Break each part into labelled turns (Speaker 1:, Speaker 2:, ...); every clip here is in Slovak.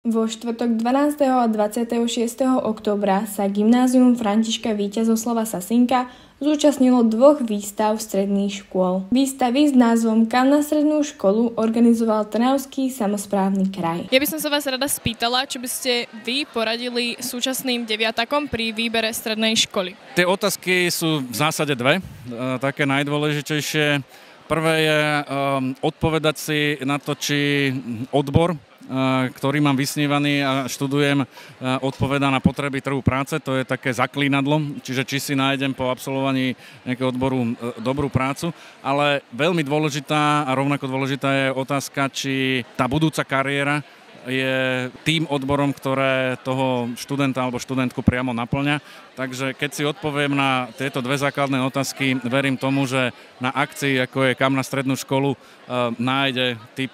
Speaker 1: Vo štvrtok 12. a 26. októbra sa Gymnázium Františka Víťazoslava Sasinka zúčastnilo 2 výstav stredných škôl. Výstavy s názvom Kam na strednú školu organizoval Trnavský samosprávny kraj.
Speaker 2: Ja by som sa vás rada spýtala, čo by ste vy poradili súčasným deviatakom pri výbere strednej školy.
Speaker 3: Tie otázky sú v zásade dve, také najdôležitejšie. Prvé je odpovedať si na to, či odbor, ktorý mám vysnívaný a študujem, odpovedá na potreby trhu práce. To je také zaklínadlo, čiže či si nájdem po absolvovaní nejakého odboru dobrú prácu. Ale veľmi dôležitá a rovnako dôležitá je otázka, či tá budúca kariéra je tým odborom, ktoré toho študenta alebo študentku priamo naplňa. Takže keď si odpoviem na tieto dve základné otázky, verím tomu, že na akcii, ako je Kam na strednú školu, nájde typ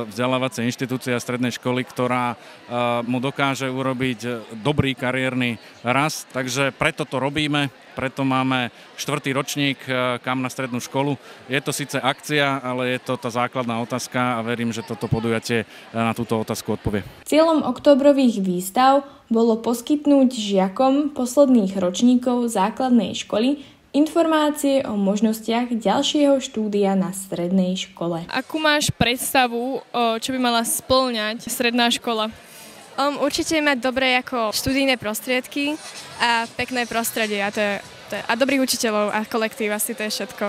Speaker 3: vzdelávacej inštitúcie a strednej školy, ktorá mu dokáže urobiť dobrý kariérny rast. Takže preto to robíme, preto máme 4. ročník Kam na strednú školu. Je to síce akcia, ale je to tá základná otázka a verím, že toto podujatie na túto otázku odpovie.
Speaker 1: Cieľom októbrových výstav bolo poskytnúť žiakom posledných ročníkov základnej školy informácie o možnostiach ďalšieho štúdia na strednej škole.
Speaker 2: Akú máš predstavu, čo by mala spĺňať stredná škola?
Speaker 4: Určite mať dobré ako študijné prostriedky a pekné prostredie a dobrých učiteľov a kolektív, asi to je všetko.